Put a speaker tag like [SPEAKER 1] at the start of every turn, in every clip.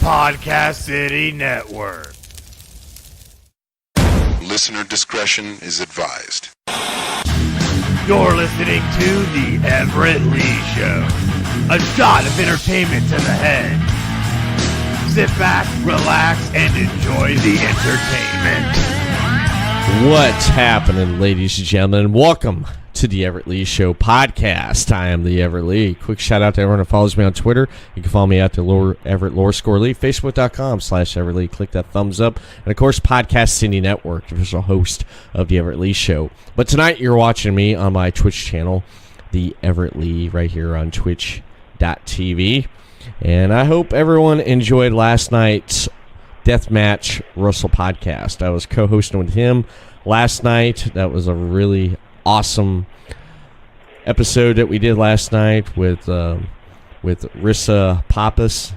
[SPEAKER 1] Podcast City Network.
[SPEAKER 2] Listener discretion is advised.
[SPEAKER 1] You're listening to The Everett Lee Show. A shot of entertainment to the head. Sit back, relax, and enjoy the entertainment.
[SPEAKER 3] What's happening, ladies and gentlemen? Welcome to the Everett Lee Show podcast. I am the Everett Lee. Quick shout out to everyone who follows me on Twitter. You can follow me at the Everett Lore Score Lee, Facebook.com/Everett Lee. Click that thumbs up. And of course, Podcast City Network, official host of the Everett Lee Show. But tonight you're watching me on my Twitch channel, the Everett Lee, right here on twitch.tv. And I hope everyone enjoyed last night's Deathmatch Russell podcast. I was co-hosting with him last night. That was a really awesome episode that we did last night with Rissa Pappas.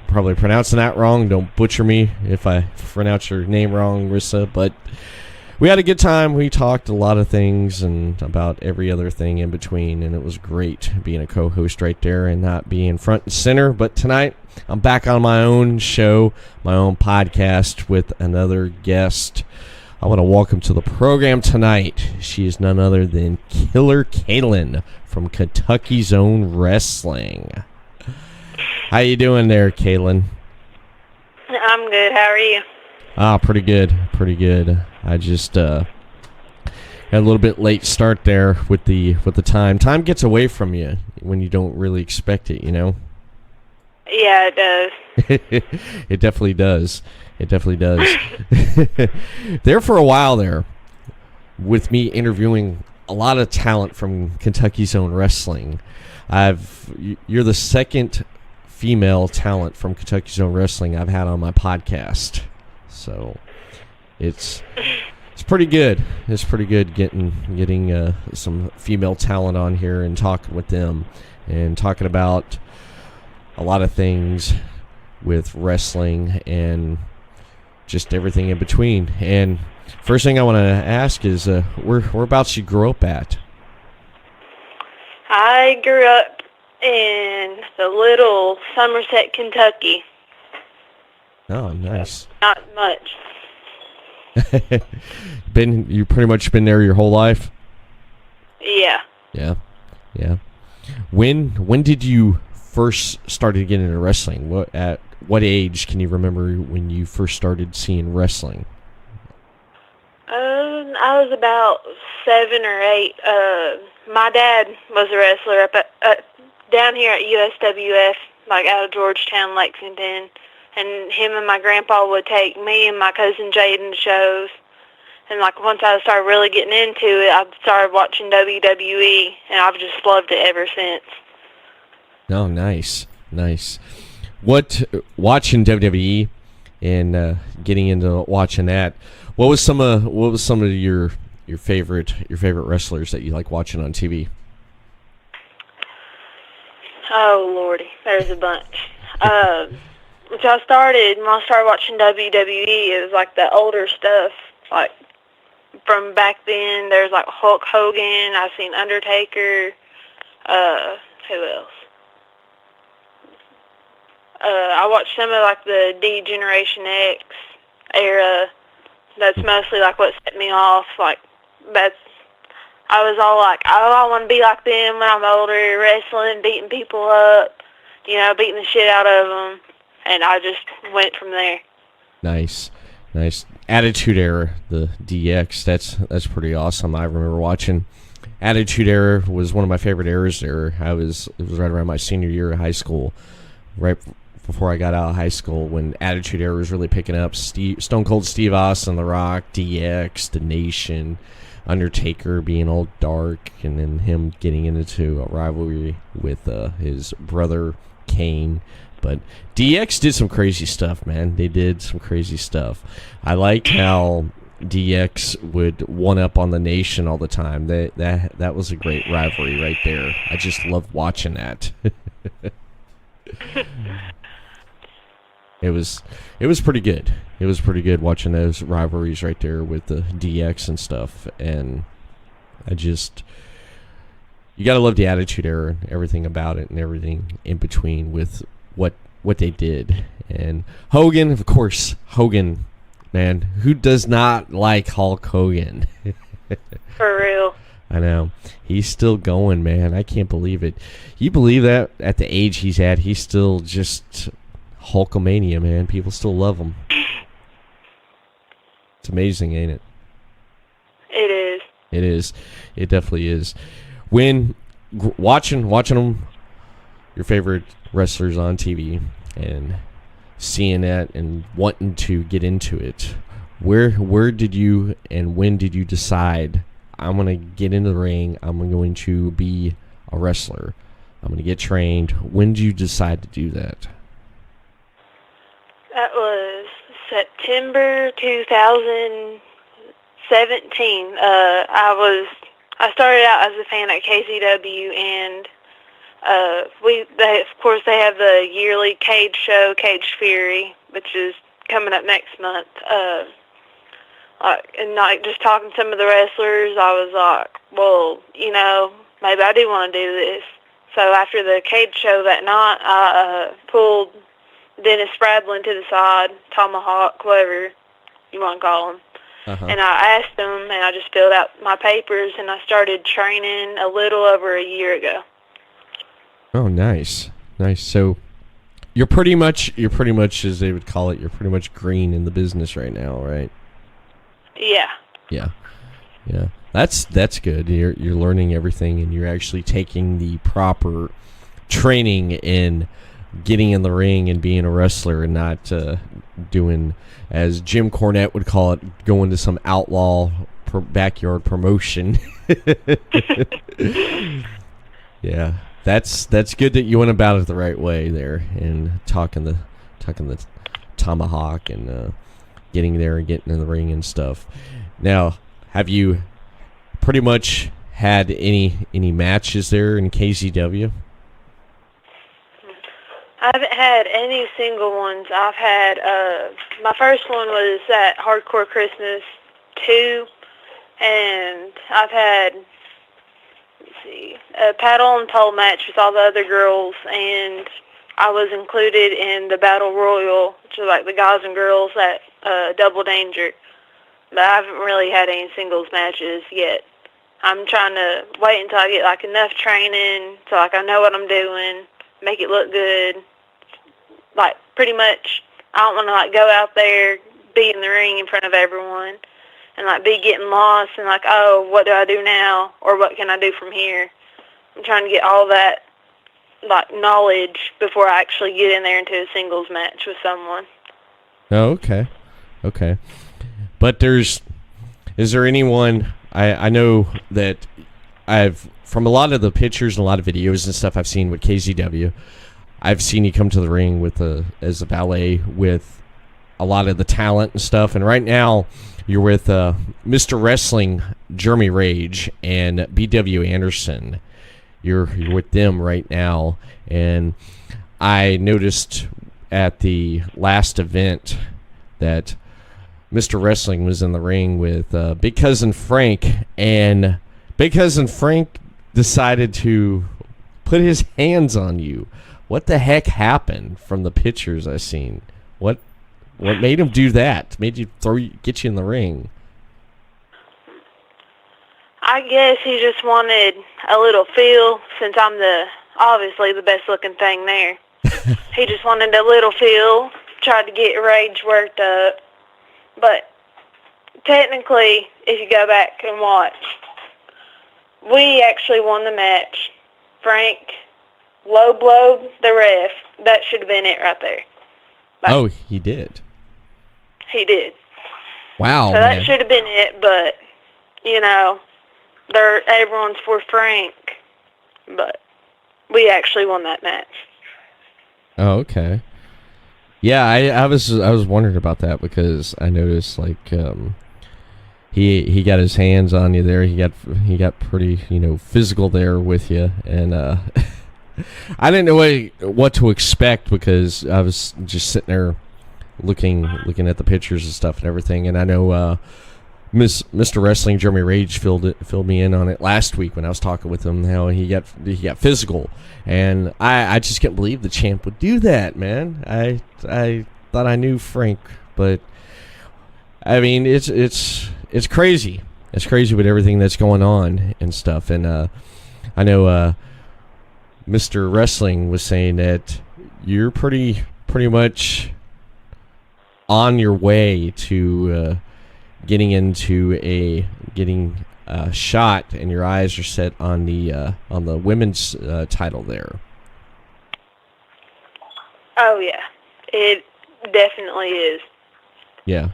[SPEAKER 3] Probably pronouncing that wrong. Don't butcher me if I pronounce your name wrong, Rissa. But we had a good time. We talked a lot of things and about every other thing in between, and it was great being a co-host right there and not being front and center. But tonight, I'm back on my own show, my own podcast with another guest. I want to welcome to the program tonight. She is none other than Killer Kaylin from Kentucky's Own Wrestling. How you doing there, Kaylin?
[SPEAKER 4] I'm good. How are you?
[SPEAKER 3] Pretty good. Pretty good. I just had a little bit late start there with the time. Time gets away from you when you don't really expect it, you know?
[SPEAKER 4] Yeah, it does.
[SPEAKER 3] It definitely does. It definitely does. There for a while there, with me interviewing a lot of talent from Kentucky's Own Wrestling. You're the second female talent from Kentucky's Own Wrestling I've had on my podcast. So it's pretty good. It's pretty good getting some female talent on here and talking with them and talking about a lot of things with wrestling and just everything in between. And first thing I want to ask is whereabouts you grew up at?
[SPEAKER 4] I grew up in the little Somerset, Kentucky.
[SPEAKER 3] Oh, nice.
[SPEAKER 4] Not much.
[SPEAKER 3] You pretty much been there your whole life?
[SPEAKER 4] Yeah.
[SPEAKER 3] Yeah. When did you first started getting into wrestling? At what age can you remember when you first started seeing wrestling?
[SPEAKER 4] I was about 7 or 8. My dad was a wrestler up down here at USWF, like out of Georgetown, Lexington. And him and my grandpa would take me and my cousin Jaden to shows. And like once I started really getting into it, I started watching WWE, and I've just loved it ever since.
[SPEAKER 3] Oh, nice. Watching WWE and getting into watching that? What was some of your favorite wrestlers that you like watching on TV?
[SPEAKER 4] Oh Lordy, there's a bunch. When I started watching WWE, it was like the older stuff, like from back then. There's like Hulk Hogan. I've seen Undertaker. Who else? I watched some of like the D-Generation X era. That's mostly like what set me off. Like I was all like, oh, I want to be like them when I'm older, wrestling, beating people up, beating the shit out of them. And I just went from there. Nice.
[SPEAKER 3] Attitude Era, the DX, that's pretty awesome. I remember watching Attitude Era. Was one of my favorite eras there. It was right around my senior year of high school, right before I got out of high school, when Attitude Era was really picking up. Stone Cold Steve Austin, The Rock, DX, The Nation, Undertaker being all dark, and then him getting into a rivalry with his brother Kane. But DX did some crazy stuff, man. They did some crazy stuff. I liked how DX would one-up on the Nation all the time. That was a great rivalry right there. I just loved watching that. It was pretty good. It was pretty good watching those rivalries right there with the DX and stuff. And you gotta love the Attitude Era and everything about it and everything in between with what they did. And Hogan, of course, Hogan, man, who does not like Hulk Hogan?
[SPEAKER 4] For real.
[SPEAKER 3] I know. He's still going, man. I can't believe it. You believe that at the age he's at, he's still just Hulkamania, man. People still love him. It's amazing, ain't it?
[SPEAKER 4] It is.
[SPEAKER 3] It is. It definitely is. When watching them, your favorite wrestlers on TV, and seeing that and wanting to get into it, where did you and when did you decide, I'm going to get into the ring, I'm going to be a wrestler, I'm going to get trained? When did you decide to do that?
[SPEAKER 4] That was September 2017. I started out as a fan at KCW, and of course they have the yearly cage show, Cage Fury, which is coming up next month. And like just talking to some of the wrestlers, I was like, well, maybe I do want to do this. So after the cage show that night, I pulled Dennis Spradlin to the side, Tomahawk, whatever you want to call him.
[SPEAKER 3] Uh-huh.
[SPEAKER 4] And I asked him, and I just filled out my papers, and I started training a little over a year ago.
[SPEAKER 3] Oh, nice. So you're pretty much, as they would call it, you're pretty much green in the business right now, right?
[SPEAKER 4] Yeah.
[SPEAKER 3] Yeah. That's good. You're learning everything, and you're actually taking the proper training in getting in the ring and being a wrestler, and not doing, as Jim Cornette would call it, going to some outlaw backyard promotion. Yeah, that's good that you went about it the right way there, and talking the tomahawk, and getting there and getting in the ring and stuff. Now, have you pretty much had any matches there in KCW?
[SPEAKER 4] I haven't had any single ones. I've had, my first one was at Hardcore Christmas 2, and I've had, a paddle and pole match with all the other girls, and I was included in the Battle Royal, which is like the guys and girls at Double Danger. But I haven't really had any singles matches yet. I'm trying to wait until I get like enough training so like I know what I'm doing, make it look good. Like pretty much, I don't want to like go out there, be in the ring in front of everyone, and like be getting lost and like, oh, what do I do now, or what can I do from here? I'm trying to get all that like knowledge before I actually get in there into a singles match with someone.
[SPEAKER 3] Oh, okay. But is there anyone? I know that from a lot of the pictures and a lot of videos and stuff I've seen with KZW, I've seen you come to the ring as a valet with a lot of the talent and stuff. And right now, you're with Mr. Wrestling, Jeremy Rage, and B.W. Anderson. You're with them right now. And I noticed at the last event that Mr. Wrestling was in the ring with Big Cousin Frank, and Big Cousin Frank decided to put his hands on you. What the heck happened from the pictures I've seen? What made him do that? Made you get you in the ring?
[SPEAKER 4] I guess he just wanted a little feel, since I'm obviously the best looking thing there. He just wanted a little feel, tried to get Rage worked up. But technically, if you go back and watch, we actually won the match. Frank low blowed the ref. That should have been it right there.
[SPEAKER 3] Oh, he did.
[SPEAKER 4] He did.
[SPEAKER 3] Wow.
[SPEAKER 4] So that should have been it, but everyone's for Frank. But we actually won that match.
[SPEAKER 3] Oh, okay. Yeah, I was wondering about that, because I noticed like he got his hands on you there. He got pretty physical there with you, and I didn't know what to expect, because I was just sitting there looking at the pictures and stuff and everything. And I know Mr. Wrestling Jeremy Rage filled me in on it last week when I was talking with him. How he got physical, and I just can't believe the champ would do that, man. I thought I knew Frank, but I mean it's crazy. It's crazy with everything that's going on and stuff. And I know Mr. Wrestling was saying that you're pretty much on your way to getting a shot, and your eyes are set on the women's title there.
[SPEAKER 4] Oh yeah, it definitely is.
[SPEAKER 3] Yeah.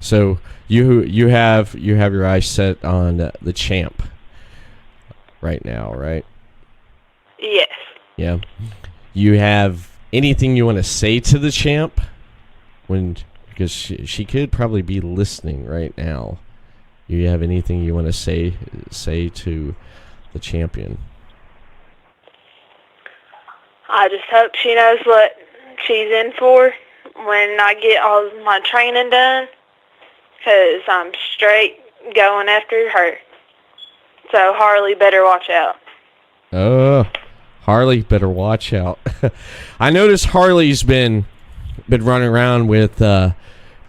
[SPEAKER 3] So you have your eyes set on the champ right now, right?
[SPEAKER 4] Yes.
[SPEAKER 3] Yeah. You have anything you want to say to the champ? Because she could probably be listening right now. You have anything you want to say to the champion?
[SPEAKER 4] I just hope she knows what she's in for when I get all of my training done, because I'm straight going after her. So Harley better watch out.
[SPEAKER 3] Harley better watch out. I noticed Harley's been running around with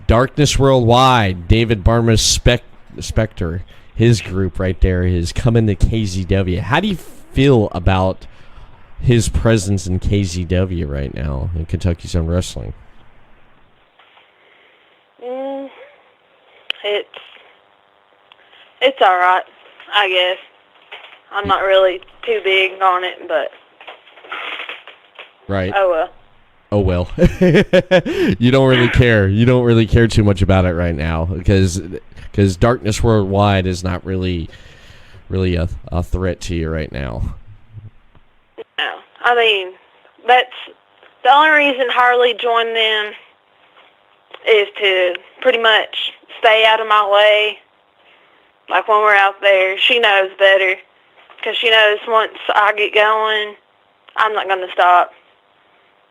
[SPEAKER 3] Darkness Worldwide, David Barma's Spectre. His group right there is coming to KZW. How do you feel about his presence in KZW right now in Kentucky Zone Wrestling?
[SPEAKER 4] It's all right, I guess. I'm not really too big on it, but
[SPEAKER 3] right.
[SPEAKER 4] Oh well.
[SPEAKER 3] You don't really care. You don't really care too much about it right now because Darkness Worldwide is not really a threat to you right now.
[SPEAKER 4] No, I mean that's the only reason Harley joined them is to pretty much stay out of my way. Like when we're out there, she knows better because she knows once I get going, I'm not going to stop.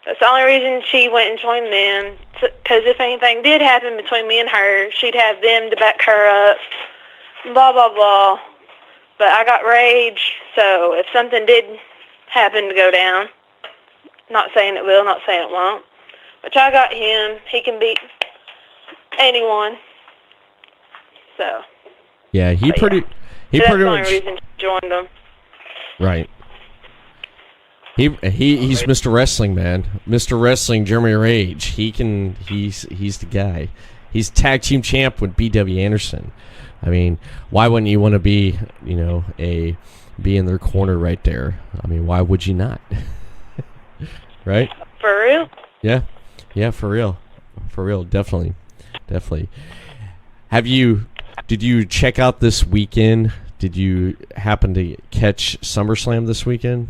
[SPEAKER 4] That's the only reason she went and joined them, because if anything did happen between me and her, she'd have them to back her up, blah, blah, blah. But I got Rage, so if something did happen to go down, not saying it will, not saying it won't, but I got him. He can beat anyone. So.
[SPEAKER 3] Yeah, he
[SPEAKER 4] that's
[SPEAKER 3] pretty
[SPEAKER 4] the only
[SPEAKER 3] much
[SPEAKER 4] reason she joined them.
[SPEAKER 3] Right. He's Mr. Wrestling, man. Mr. Wrestling, Jeremy Rage. He's the guy. He's tag team champ with B.W. Anderson. I mean, why wouldn't you want to be in their corner right there? I mean, why would you not? Right?
[SPEAKER 4] For real?
[SPEAKER 3] Yeah, for real. For real, definitely. Did you check out this weekend? Did you happen to catch SummerSlam this weekend?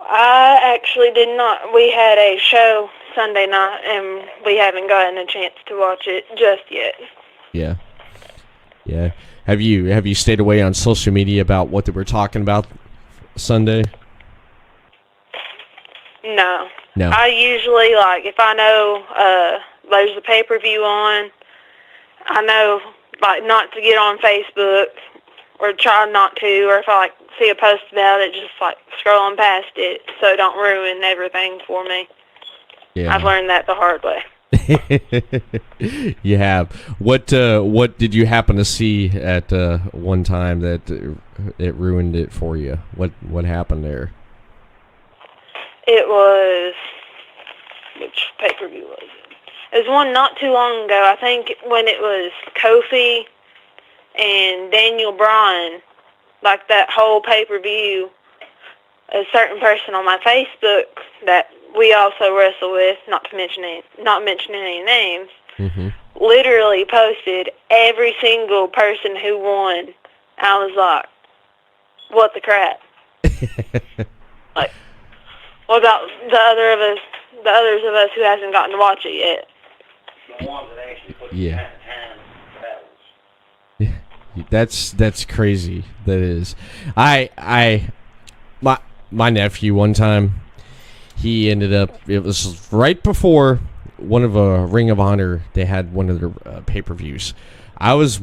[SPEAKER 4] I actually did not. We had a show Sunday night, and we haven't gotten a chance to watch it just yet.
[SPEAKER 3] Yeah. Have you stayed away on social media about what they were talking about Sunday?
[SPEAKER 4] No.
[SPEAKER 3] No.
[SPEAKER 4] I usually, like, if I know there's a pay-per-view on, I know, like, not to get on Facebook or try not to, or if I, like, see a post about it, just, like, scrolling past it so it don't ruin everything for me.
[SPEAKER 3] Yeah.
[SPEAKER 4] I've learned that the hard way.
[SPEAKER 3] You have. What did you happen to see at one time that it ruined it for you? What happened there?
[SPEAKER 4] It was, which pay-per-view was it? It was one not too long ago. I think when it was Kofi and Daniel Bryan, like that whole pay-per-view, a certain person on my Facebook that we also wrestle with, not mentioning any names,
[SPEAKER 3] mm-hmm.
[SPEAKER 4] literally posted every single person who won. I was like, what the crap? Like, what about the others of us who hasn't gotten to watch it yet?
[SPEAKER 5] The ones that actually put
[SPEAKER 3] Yeah.
[SPEAKER 5] time battles.
[SPEAKER 3] Yeah, that's crazy. That is. My nephew one time, he ended up. It was right before Ring of Honor. They had one of their pay-per-views. I was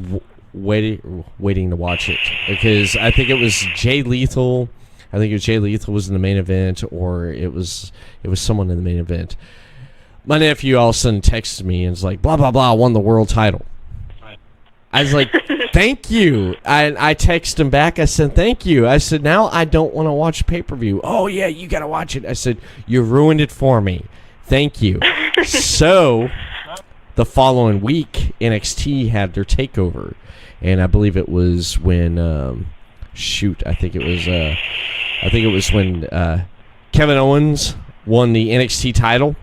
[SPEAKER 3] waiting to watch it because I think it was Jay Lethal. I think it was Jay Lethal was in the main event, or it was someone in the main event. My nephew all of a sudden texted me and was like, blah, blah, blah, won the world title. I was like, thank you. I texted him back. I said, thank you. I said, now I don't want to watch pay-per-view. Oh, yeah, you got to watch it. I said, you ruined it for me. Thank you. So the following week, NXT had their takeover. And I believe it was when, I think it was when Kevin Owens won the NXT title.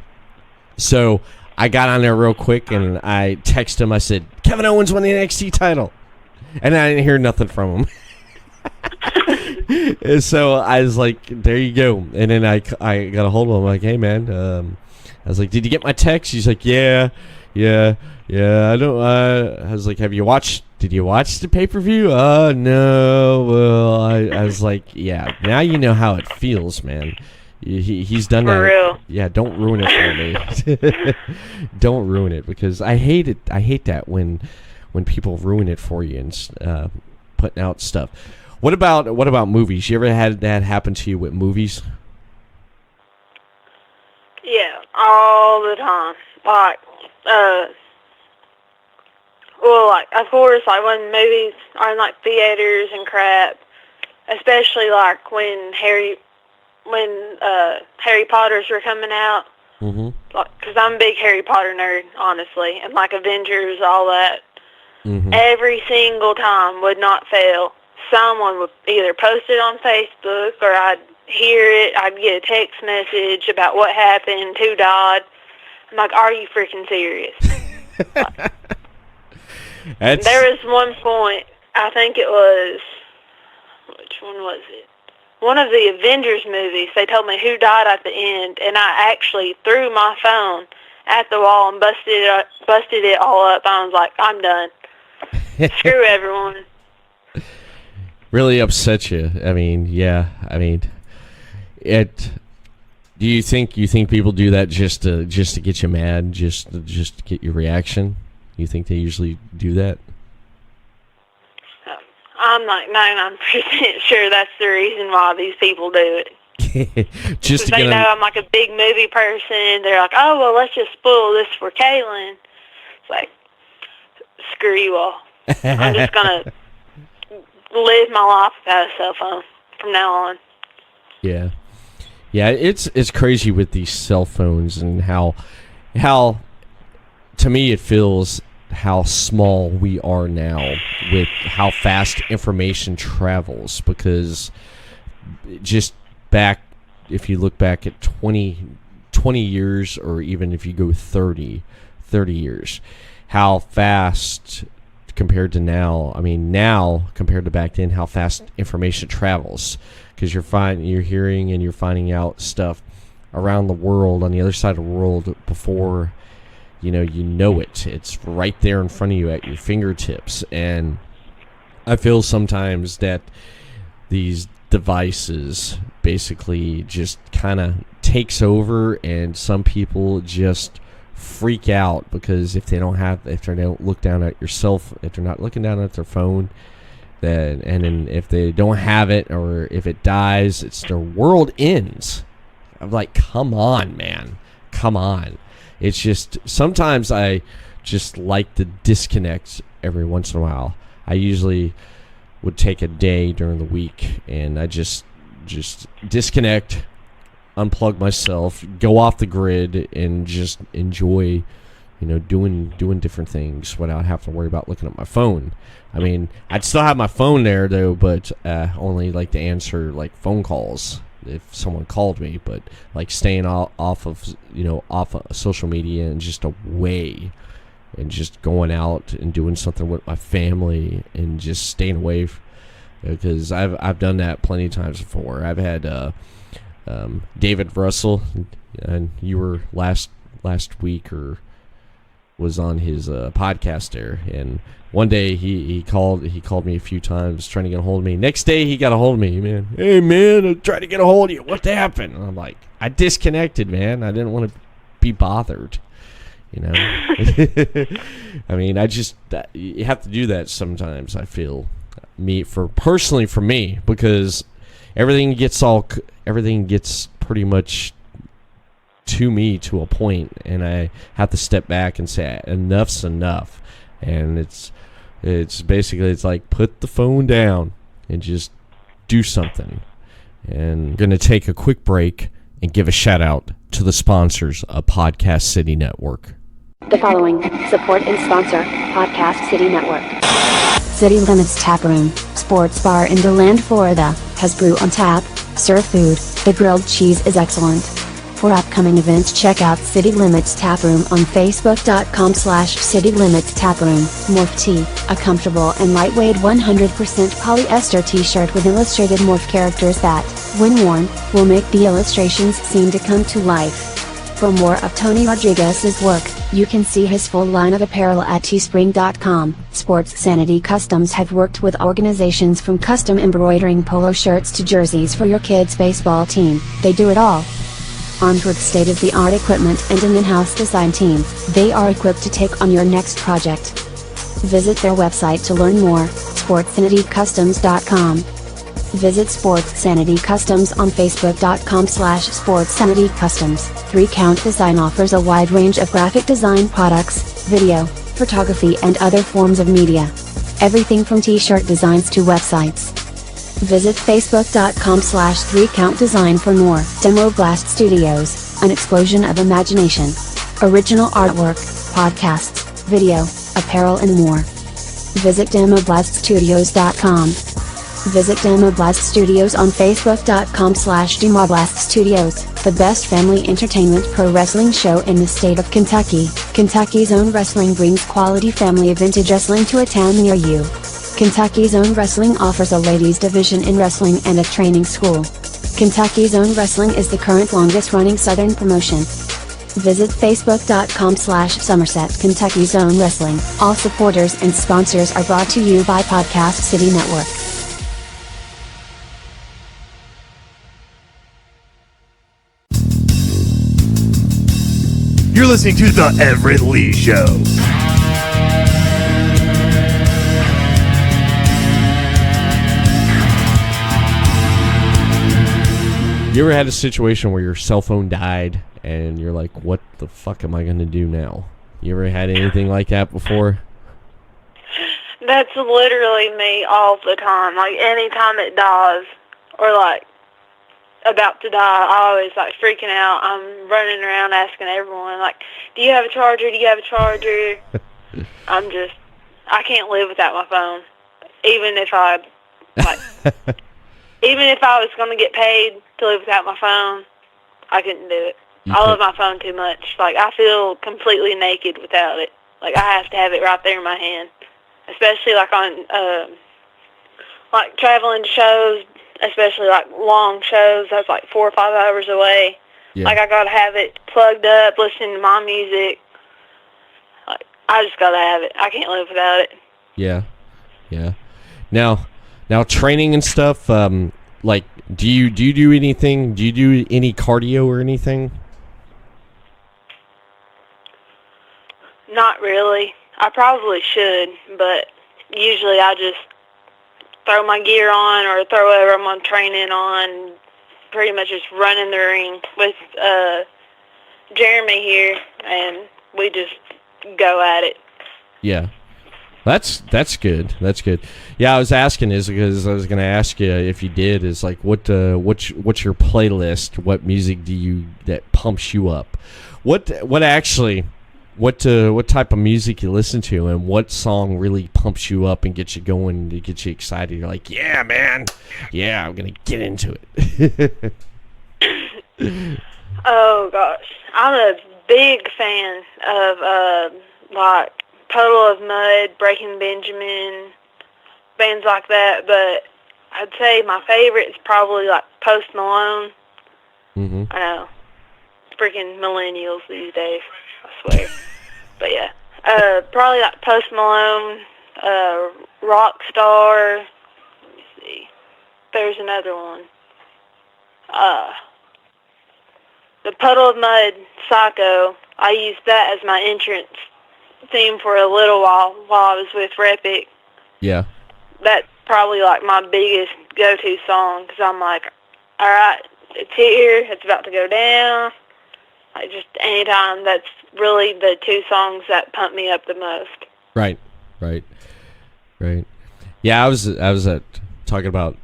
[SPEAKER 3] So I got on there real quick and I texted him. I said, Kevin Owens won the NXT title. And I didn't hear nothing from him. And so I was like, there you go. And then I got a hold of him. I'm like, hey, man. I was like, did you get my text? He's like, yeah. I don't. I was like, did you watch the pay-per-view? No. Well, I was like, yeah. Now you know how it feels, man. He's done that.
[SPEAKER 4] For real.
[SPEAKER 3] Yeah, don't ruin it for me. Don't ruin it, because I hate it. I hate that when people ruin it for you and putting out stuff. What about movies? You ever had that happen to you with movies?
[SPEAKER 4] Yeah, all the time. Like, like, of course, like, when movies are in, like, theaters and crap, especially, like, when Harry Potters were coming out.
[SPEAKER 3] Mm-hmm.
[SPEAKER 4] Like, because I'm a big Harry Potter nerd, honestly, and, like, Avengers, all that.
[SPEAKER 3] Mm-hmm.
[SPEAKER 4] Every single time would not fail. Someone would either post it on Facebook, or I'd hear it, I'd get a text message about what happened, who died. I'm like, are you freaking serious? There was one point, I think it was, which one was it? One of the Avengers movies, they told me who died at the end, and I actually threw my phone at the wall and busted it all up. I was like, I'm done. Screw everyone.
[SPEAKER 3] Really upset you. I mean, yeah. I mean, it. Do you think people do that just to get you mad, just to get your reaction? You think they usually do that?
[SPEAKER 4] I'm like 99% sure that's the reason why these people do it.
[SPEAKER 3] Just to
[SPEAKER 4] they know I'm like a big movie person. They're like, oh, well, let's just spoil this for Kaylin. It's like, screw you all. I'm just going to live my life without a cell phone from now on.
[SPEAKER 3] Yeah. Yeah, it's crazy with these cell phones and how to me it feels how small we are now with how fast information travels, because just back, if you look back at 20 years, or even if you go 30 years, how fast compared to now, I mean now compared to back then, how fast information travels, because you're hearing and you're finding out stuff around the world, on the other side of the world, before you know it. It's right there in front of you at your fingertips. And I feel sometimes that these devices basically just kind of takes over, and some people just freak out because if they don't look down at yourself, if they're not looking down at their phone, then if they don't have it, or if it dies, it's their world ends. I'm like, come on, man, come on. It's just, sometimes I just like to disconnect every once in a while. I usually would take a day during the week and I just disconnect, unplug myself, go off the grid, and just enjoy, doing different things without having to worry about looking at my phone. I mean, I'd still have my phone there though, but only like to answer like phone calls if someone called me, but like staying off of social media and just away, and just going out and doing something with my family and just staying away, because I've done that plenty of times before. I've had David Russell, and you were last week, or was on his podcast there, and one day he called me a few times trying to get a hold of me. Next day he got a hold of me, man. Hey man, I tried to get a hold of you. What happened? And I'm like, I disconnected, man. I didn't want to be bothered. You know, I mean, you have to do that sometimes. I feel personally for me, because everything gets pretty much to me to a point, and I have to step back and say enough's enough. And it's basically, it's like, put the phone down and just do something. And I'm going to take a quick break and give a shout out to the sponsors of Podcast City Network.
[SPEAKER 6] The following support and sponsor Podcast City Network. City Limits Tap Room, sports bar in DeLand, Florida, has brew on tap, serve food, the grilled cheese is excellent. For upcoming events, check out City Limits Tap Room on Facebook.com/City Limits Tap Room. Morph Tee, a comfortable and lightweight 100% polyester t-shirt with illustrated morph characters that, when worn, will make the illustrations seem to come to life. For more of Tony Rodriguez's work, you can see his full line of apparel at teespring.com. Sports Sanity Customs have worked with organizations from custom embroidering polo shirts to jerseys for your kids' baseball team. They do it all. Armed with state-of-the-art equipment and an in-house design team, they are equipped to take on your next project. Visit their website to learn more, sportsanitycustoms.com. Visit Sports Sanity Customs on Facebook.com/SportsSanityCustoms. 3Count Design offers a wide range of graphic design products, video, photography and other forms of media. Everything from t-shirt designs to websites. Visit Facebook.com/3CountDesign for more. Demo Blast Studios, an explosion of imagination. Original artwork, podcasts, video, apparel and more. Visit DemoBlastStudios.com. Visit Demoblast Studios on Facebook.com/Demoblast Studios, the best family entertainment pro wrestling show in the state of Kentucky. Kentucky's Own Wrestling brings quality family vintage wrestling to a town near you. Kentucky's Own Wrestling offers a ladies division in wrestling and a training school. Kentucky's Own Wrestling is the current longest running Southern promotion. Visit Facebook.com/Somerset Kentucky's Own Wrestling. All supporters and sponsors are brought to you by Podcast City Network.
[SPEAKER 1] You're listening to The Everett Lee Show.
[SPEAKER 3] You ever had a situation where your cell phone died and you're like, what the fuck am I going to do now? You ever had anything like that before?
[SPEAKER 4] That's literally me all the time. Like, anytime it dies, or like about to die, I always like freaking out. I'm running around asking everyone, like, do you have a charger? Do you have a charger? I can't live without my phone. Even if I was going to get paid to live without my phone, I couldn't do it. I love my phone too much. Like, I feel completely naked without it. Like, I have to have it right there in my hand. Especially like on, like traveling to shows, especially like long shows that's like 4 or 5 hours away. Yeah. Like, I gotta have it plugged up, listening to my music. Like, I just gotta have it. I can't live without it.
[SPEAKER 3] Yeah. Now training and stuff. Like, do you do anything? Do you do any cardio or anything?
[SPEAKER 4] Not really. I probably should, but usually I just throw my gear on or throw whatever I'm on training on, pretty much just run in the ring with Jeremy here, and we just go at it.
[SPEAKER 3] Yeah. That's good. That's good. Yeah, I was asking is because I was going to ask you if you did is like what's your playlist? What music do you that pumps you up? What type of music you listen to, and what song really pumps you up and gets you going, to get you excited? You're like, yeah, man, yeah, I'm gonna get into it.
[SPEAKER 4] Oh gosh, I'm a big fan of like Puddle of Mud, Breaking Benjamin, bands like that. But I'd say my favorite is probably like Post Malone. Mm-hmm. I know, freaking millennials these days, I swear. But yeah, probably like Post Malone, Rockstar. Let me see. There's another one. The Puddle of Mud, Psycho. I used that as my entrance theme for a little while I was with Repic.
[SPEAKER 3] Yeah.
[SPEAKER 4] That's probably like my biggest go-to song because I'm like, all right, it's here, it's about to go down. Like just anytime, that's really the two songs that pump me up the most.
[SPEAKER 3] Right. Yeah, I was at talking about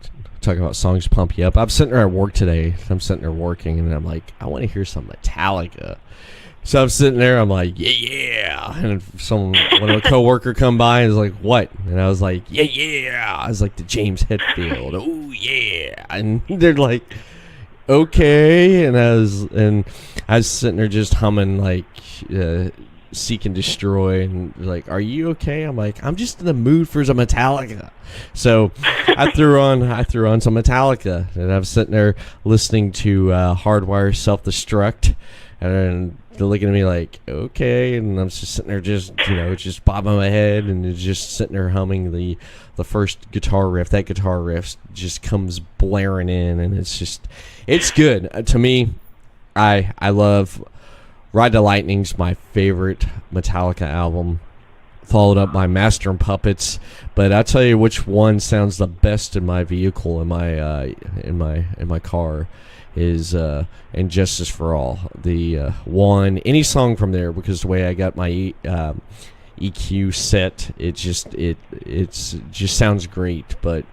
[SPEAKER 3] songs to pump you up. I'm sitting there at work today. I'm sitting there working, and I'm like, I want to hear some Metallica. So I'm sitting there. I'm like, yeah. And one of a coworker come by and was like, what? And I was like, yeah. I was like the James Hetfield. Oh yeah. And they're like, okay. And I was sitting there just humming like Seek and Destroy, and like, are you okay? I'm like, I'm just in the mood for some Metallica. So I threw on some Metallica, and I was sitting there listening to Hardwire Self-Destruct, and they're looking at me like, okay, and I'm just sitting there just bobbing my head and just sitting there humming the first guitar riff. That guitar riff just comes blaring in, and it's good. To me, I love Ride the Lightning's my favorite Metallica album, followed up by Master and Puppets. But I'll tell you which one sounds the best in my vehicle, in my car, is And Justice for All. The one, any song from there, because the way I got my EQ set, it just sounds great. But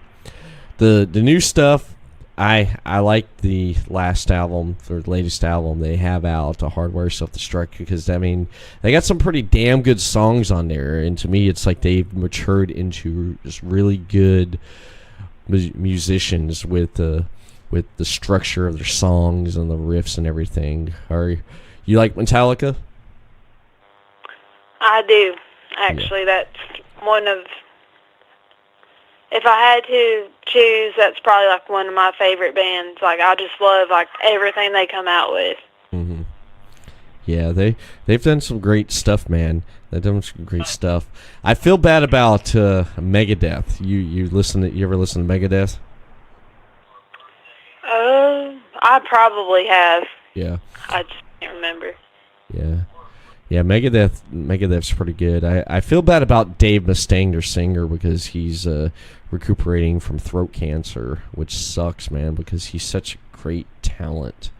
[SPEAKER 3] the new stuff, I like the last album, or the latest album they have out, the Hardwire Self-Destruct, because I mean they got some pretty damn good songs on there, and to me it's like they've matured into just really good musicians with the structure of their songs and the riffs and everything. You like Metallica?
[SPEAKER 4] I do, actually. Yeah. That's one of, if I had to choose, that's probably like one of my favorite bands. Like, I just love like everything they come out with.
[SPEAKER 3] Mm-hmm. Yeah, they've done some great stuff, man. They've done some great stuff. I feel bad about Megadeth. You ever listen to Megadeth?
[SPEAKER 4] I probably have.
[SPEAKER 3] Yeah.
[SPEAKER 4] I just can't remember.
[SPEAKER 3] Yeah, Megadeth's pretty good. I feel bad about Dave Mustaine, their singer, because he's recuperating from throat cancer, which sucks, man, because he's such a great talent.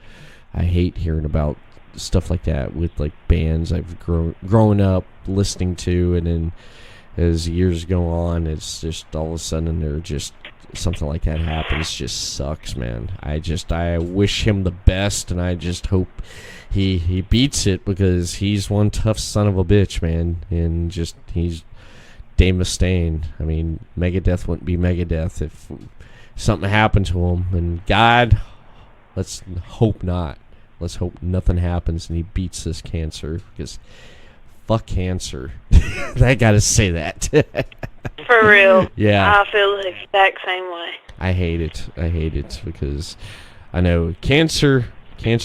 [SPEAKER 3] I hate hearing about stuff like that with like bands I've grown up listening to, and then as years go on, it's just all of a sudden they're just something like that happens. Just sucks, man. I wish him the best, and I just hope he beats it, because he's one tough son of a bitch, man. And just he's Dave Mustaine. I mean, Megadeth wouldn't be Megadeth if something happened to him. And God, let's hope not. Let's hope nothing happens and he beats this cancer, because fuck cancer. I gotta say that.
[SPEAKER 4] For real.
[SPEAKER 3] Yeah.
[SPEAKER 4] I feel the exact same way.
[SPEAKER 3] I hate it because I know cancer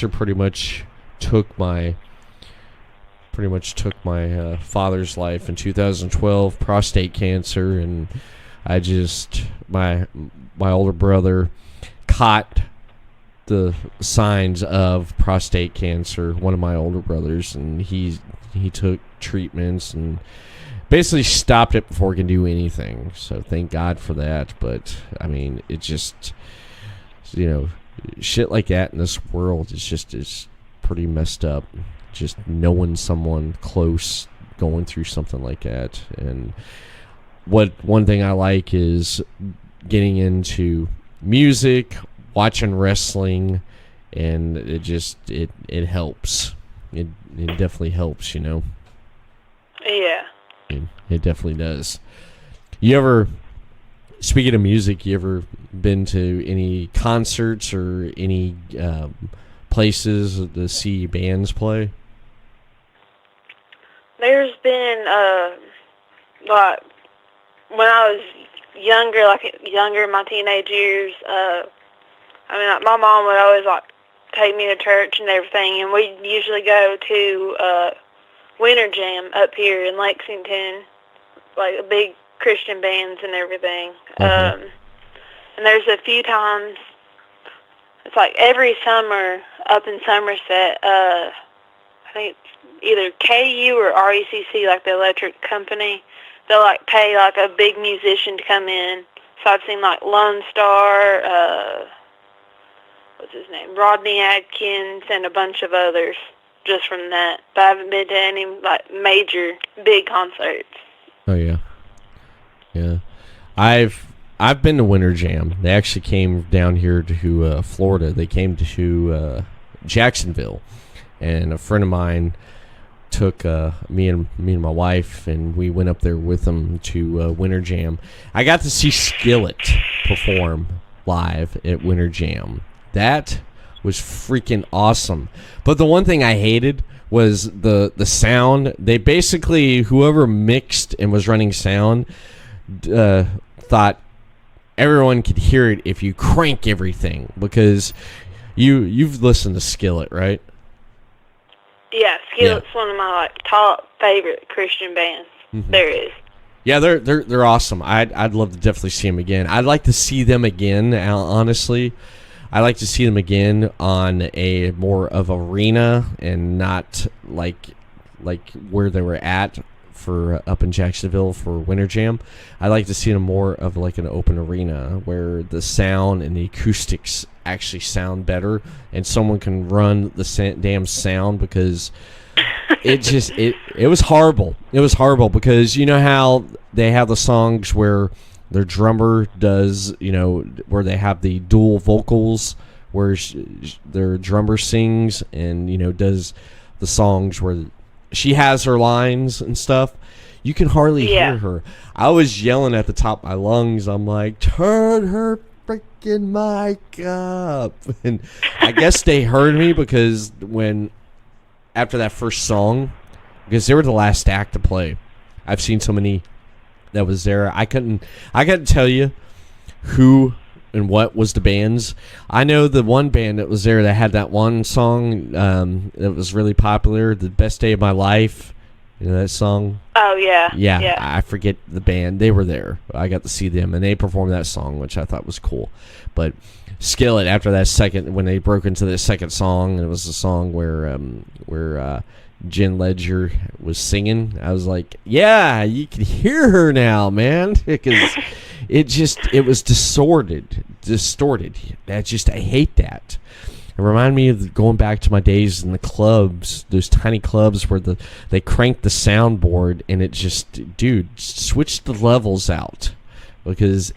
[SPEAKER 3] pretty much took my father's life in 2012, prostate cancer, and I just my older brother caught the signs of prostate cancer, one of my older brothers, and he took treatments and basically stopped it before it can do anything. So thank God for that. But I mean, it just, shit like that in this world is pretty messed up. Just knowing someone close going through something like that. And one thing I like is getting into music, watching wrestling, and it helps. It definitely helps,
[SPEAKER 4] Yeah.
[SPEAKER 3] It definitely does. Speaking of music, you ever been to any concerts or any places to see bands play?
[SPEAKER 4] There's been, like, when I was younger, in my teenage years, like, my mom would always, like, take me to church and everything, and we'd usually go to Winter Jam up here in Lexington, like, big Christian bands and everything.
[SPEAKER 3] Mm-hmm.
[SPEAKER 4] And there's a few times, it's like every summer up in Somerset, think it's either KU or RECC, like the electric company. They'll like pay like a big musician to come in. So I've seen like Lone Star, what's his name, Rodney Adkins, and a bunch of others just from that. But I haven't been to any like major big concerts.
[SPEAKER 3] Oh yeah, yeah. I've been to Winter Jam. They actually came down here to Florida. They came to Jacksonville, and a friend of mine took me and my wife, and we went up there with them to Winter Jam. I got to see Skillet perform live at Winter Jam. That was freaking awesome. But the one thing I hated was the sound. They basically, whoever mixed and was running sound, thought everyone could hear it if you crank everything, because you've listened to Skillet, right?
[SPEAKER 4] Yeah, Skillet's one of my like top favorite Christian bands there is.
[SPEAKER 3] Yeah, they're awesome. I'd love to definitely see them again. I'd like to see them again, honestly. I'd like to see them again on a more of arena and not like where they were at for up in Jacksonville for Winter Jam. I'd like to see them more of like an open arena where the sound and the acoustics actually sound better, and someone can run the damn sound, because it was horrible. It was horrible because you know how they have the songs where their drummer does, where they have the dual vocals, where their drummer sings and does the songs where she has her lines and stuff. You can hardly hear her. I was yelling at the top of my lungs. I'm like, turn her freaking mic up. And I guess they heard me because after that first song, because they were the last act to play. I've seen so many that was there. I couldn't tell you who and what was the bands. I know the one band that was there that had that one song that was really popular, The Best Day of My Life. You know that song?
[SPEAKER 4] Oh, yeah.
[SPEAKER 3] Yeah. I forget the band. They were there. I got to see them, and they performed that song, which I thought was cool. But Skillet, after that second, when they broke into the second song, it was the song where Jen Ledger was singing. I was like, yeah, you can hear her now, man, because it was distorted. I hate that. It reminded me of going back to my days in the clubs, those tiny clubs where they cranked the soundboard, and it just, dude, switch the levels out, because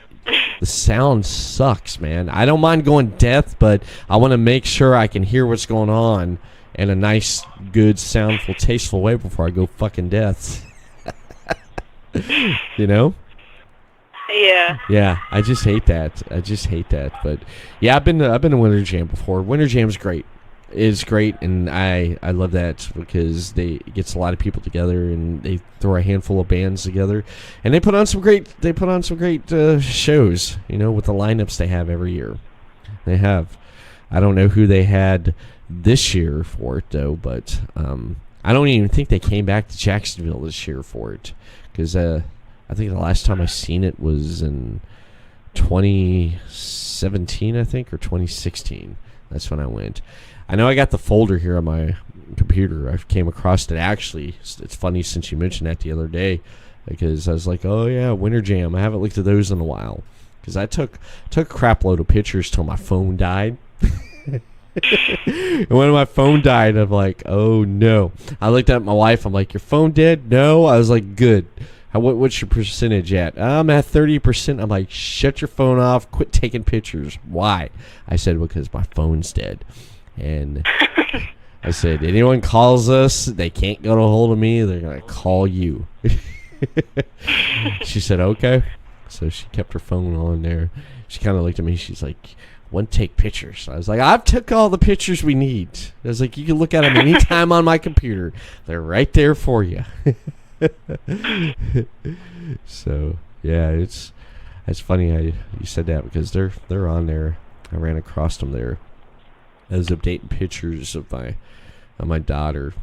[SPEAKER 3] the sound sucks, man. I don't mind going deaf, but I want to make sure I can hear what's going on in a nice, good, soundful, tasteful way before I go fucking deaf. You know?
[SPEAKER 4] Yeah.
[SPEAKER 3] Yeah, I just hate that. But yeah, I've been to Winter Jam before. Winter Jam's great. It's great, and I love that because it gets a lot of people together, and they throw a handful of bands together, and they put on some great shows. With the lineups they have every year. They have. I don't know who they had this year for it though, but I don't even think they came back to Jacksonville this year for it, because I think the last time I seen it was in 2017, I think, or 2016. That's when I went. I know I got the folder here on my computer. I came across it. Actually, it's funny since you mentioned that the other day, because I was like, oh yeah, Winter Jam. I haven't looked at those in a while, because I took a crap load of pictures till my phone died. And when my phone died, I'm like, oh no. I looked at my wife. I'm like, your phone dead? No. I was like, good. What's your percentage at? I'm at 30%. I'm like, shut your phone off. Quit taking pictures. Why? I said, because my phone's dead. And I said, anyone calls us, they can't get a hold of me, they're going to call you. She said, okay. So she kept her phone on there. She kind of looked at me. She's like, "Want to take pictures?" I was like, I've took all the pictures we need. I was like, you can look at them anytime on my computer. They're right there for you. So yeah, it's funny you said that, because they're on there. I ran across them there. I was updating pictures of my daughter.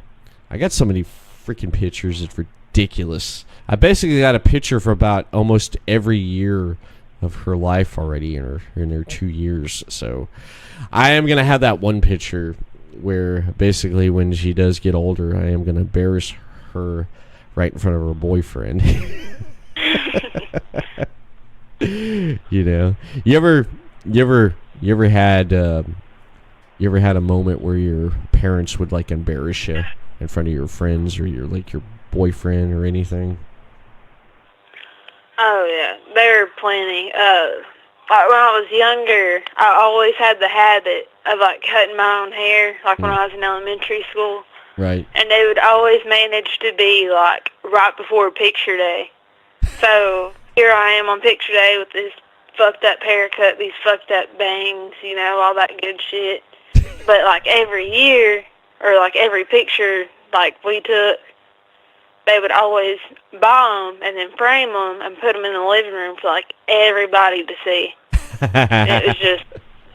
[SPEAKER 3] I got so many freaking pictures, it's ridiculous. I basically got a picture for about almost every year of her life already in her 2 years. So I am gonna have that one picture where basically when she does get older, I am going to embarrass her right in front of her boyfriend. You know, you ever had a moment where your parents would like embarrass you in front of your friends or your boyfriend or anything?
[SPEAKER 4] Oh, yeah. There are plenty. Like when I was younger, I always had the habit of, like, cutting my own hair, like when I was in elementary school.
[SPEAKER 3] Right.
[SPEAKER 4] And they would always manage to be, like, right before picture day. So here I am on picture day with this fucked up haircut, these fucked up bangs, you know, all that good shit. But, like, every year, or, like, every picture, like, we took, they would always buy them and then frame them and put them in the living room for, like, everybody to see.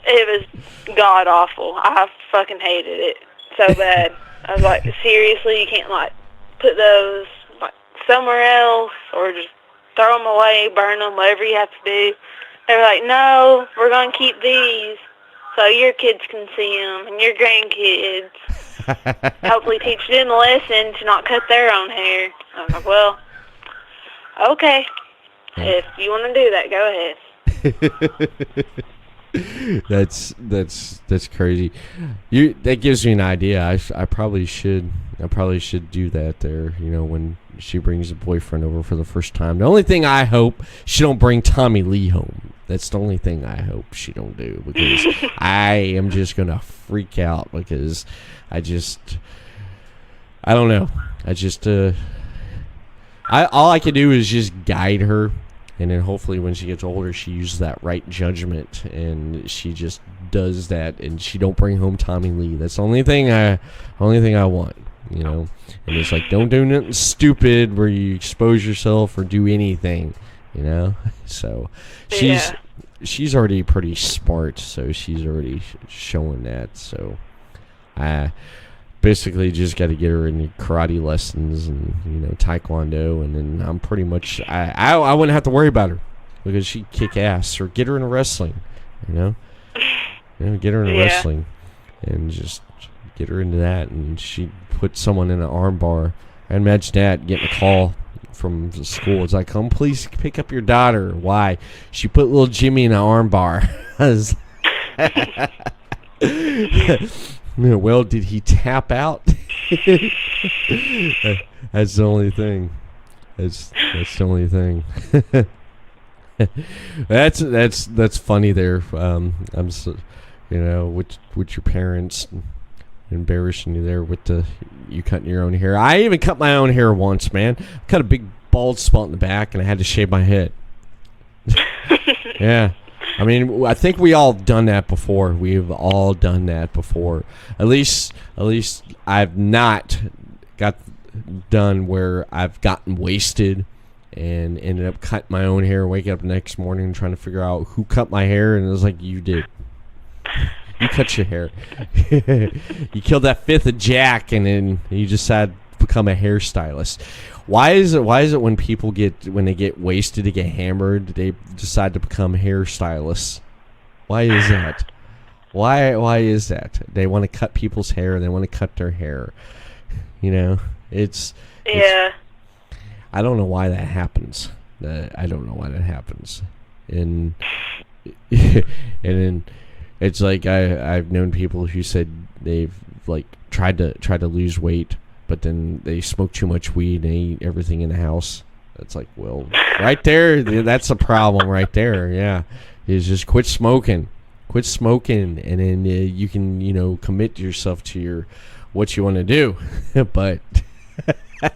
[SPEAKER 4] It was god-awful. I fucking hated it so bad. I was like, seriously, you can't, like, put those, like, somewhere else or just throw them away, burn them, whatever you have to do. They were like, no, we're going to keep these so your kids can see them and your grandkids. Hopefully teach them a lesson to not cut their own hair. I was like, well, okay. If you want to do that, go ahead.
[SPEAKER 3] That's crazy. That gives me an idea. I probably should do that there. You know, when she brings a boyfriend over for the first time. The only thing I hope she don't bring Tommy Lee home. That's the only thing I hope she don't do, because I am just gonna freak out because I don't know. All I can do is just guide her. And then hopefully when she gets older, she uses that right judgment and she just does that and she don't bring home Tommy Lee. That's the only thing I want, you know. And it's like, don't do nothing stupid where you expose yourself or do anything, you know. So she's already pretty smart, so she's already showing that. So I basically just got to get her into karate lessons and, you know, taekwondo, and then I'm pretty much I wouldn't have to worry about her because she'd kick ass. Or get her into wrestling, you know, get her into wrestling and just get her into that, and she'd put someone in an arm bar. I imagine that getting a call from the school. It's like, come please pick up your daughter. Why? She put little Jimmy in an arm bar. Well, did he tap out? That's the only thing. That's the only thing. That's funny there. I'm so, you know, with your parents embarrassing you there with you cutting your own hair. I even cut my own hair once, man. Cut a big bald spot in the back, and I had to shave my head. Yeah. I mean, I think we all done that before. We've all done that before. At least I've not got done where I've gotten wasted and ended up cutting my own hair, waking up the next morning and trying to figure out who cut my hair, and it was like, you did. You cut your hair. You killed that fifth of Jack, and then you decided to become a hairstylist. Why is it when people when they get wasted, they get hammered, they decide to become hairstylists? Why is that? Why is that? They want to cut people's hair, they want to cut their hair. You know, it's I don't know why that happens. I don't know why that happens. And then it's like I've known people who said they've like tried to lose weight, but then they smoke too much weed and eat everything in the house. It's like, well, right there, that's a problem right there. Yeah, is just quit smoking, and then you can, you know, commit yourself to what you want to do. But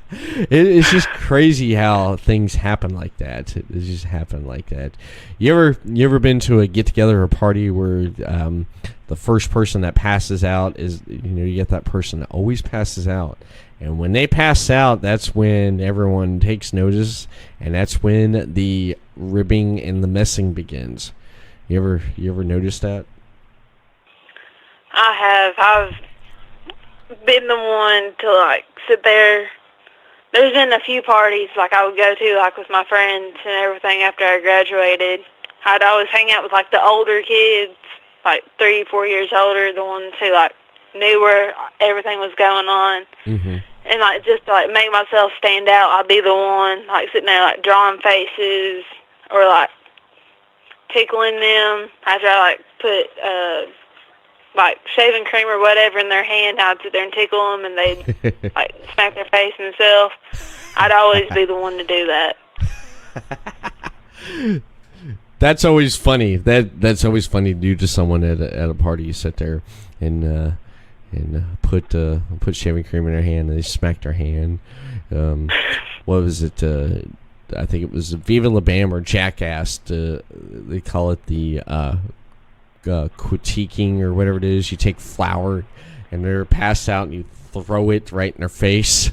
[SPEAKER 3] it's just crazy how things happen like that. It just happened like that. You ever been to a get together or party where the first person that passes out is, you know, you get that person that always passes out, and when they pass out, that's when everyone takes notice, and that's when the ribbing and the messing begins. You ever noticed that?
[SPEAKER 4] I have. I've been the one to, like, sit there. There's been a few parties, like, I would go to, like, with my friends and everything after I graduated. I'd always hang out with, like, the older kids, like 3-4 years older, the ones who, like, knew where everything was going on.
[SPEAKER 3] Mm-hmm.
[SPEAKER 4] And, like, just to, like, make myself stand out, I'd be the one, like, sitting there, like, drawing faces or, like, tickling them after I, like, put, like, shaving cream or whatever in their hand. I'd sit there and tickle them, and they'd, like, smack their face themselves. I'd always be the one to do that.
[SPEAKER 3] That's always funny. That's always funny to do to someone at a party. You sit there and put shaving cream in their hand, and they smack their hand. What was it? I think it was Viva La Bam or Jackass. They call it the critiquing or whatever it is. You take flour and they're passed out, and you throw it right in their face.